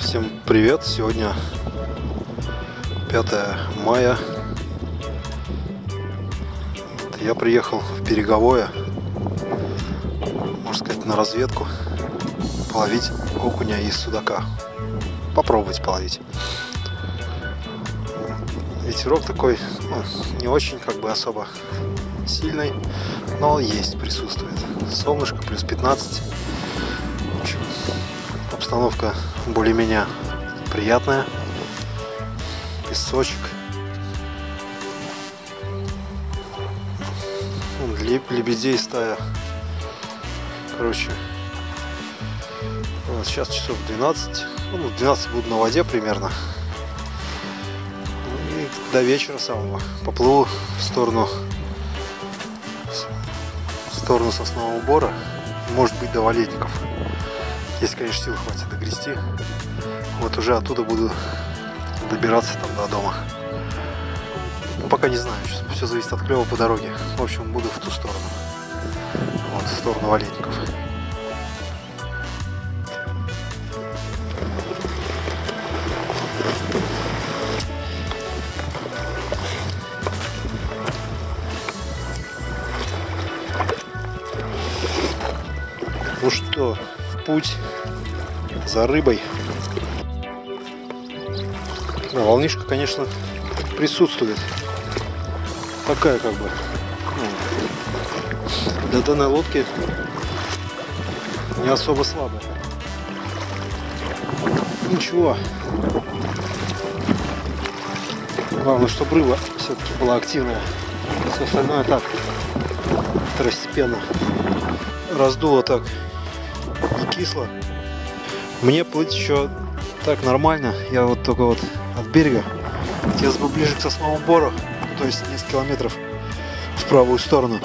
Всем привет! Сегодня 5 мая. Я приехал в Береговое, можно сказать, на разведку, половить окуня и судака. Попробовать половить. Ветерок такой, не очень особо сильный, но есть, присутствует. Солнышко плюс 15. В общем, обстановка более-менее приятная. Песочек. Лебедей стая. Короче, сейчас часов 12. В 12 буду на воде примерно. И до вечера самого поплыву в сторону Соснового Бора. Может быть, до Валетников. Если, конечно, сил хватит догрести. Вот уже оттуда буду добираться там до дома. Пока не знаю, сейчас все зависит от клёва по дороге. В общем, буду в ту сторону. Вот, в сторону Валетников. Ну что, в путь за рыбой. Волнишка, конечно, присутствует. Такая для данной лодки не особо слабая. Ничего. Главное, чтобы рыба все-таки была активная. Все остальное так, второстепенно. Раздуло так не кисло. Мне плыть еще так нормально. Я вот только вот от берега. Хотелось бы ближе к Сосновому Бору, то есть несколько километров в правую сторону.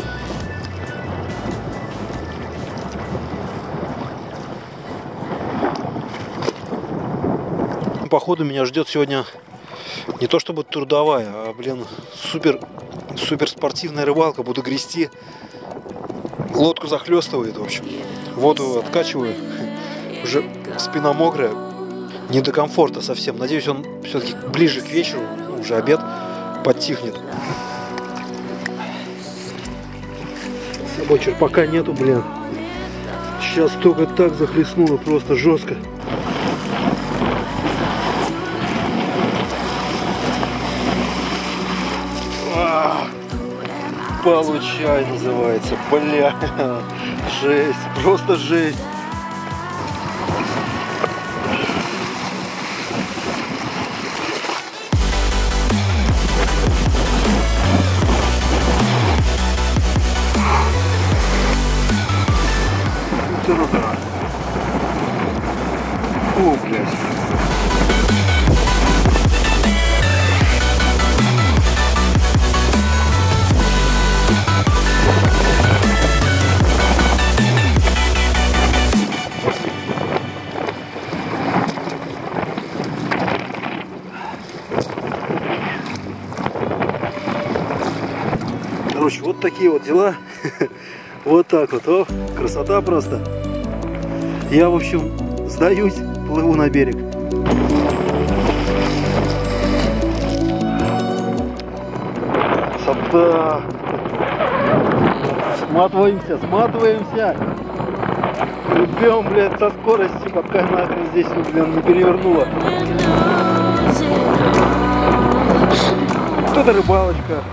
Походу меня ждет сегодня не то чтобы трудовая, а, супер спортивная рыбалка. Буду грести. Лодку захлестывает, в общем. Воду откачиваю. Уже спина мокрая. Не до комфорта совсем. Надеюсь, он все-таки ближе к вечеру, уже обед, подтихнет. С собой черпака нету, блин. Сейчас только так захлестнуло, просто жестко. Получай, называется. Бля, жесть, просто жесть. О, блядь. Короче, вот такие вот дела. Вот так вот. О, красота просто. Я, в общем, сдаюсь, плыву на берег. Красота. Сматываемся. Идем, блядь, со скоростью, пока нахрен здесь, блин, не перевернуло. Вот это рыбалочка.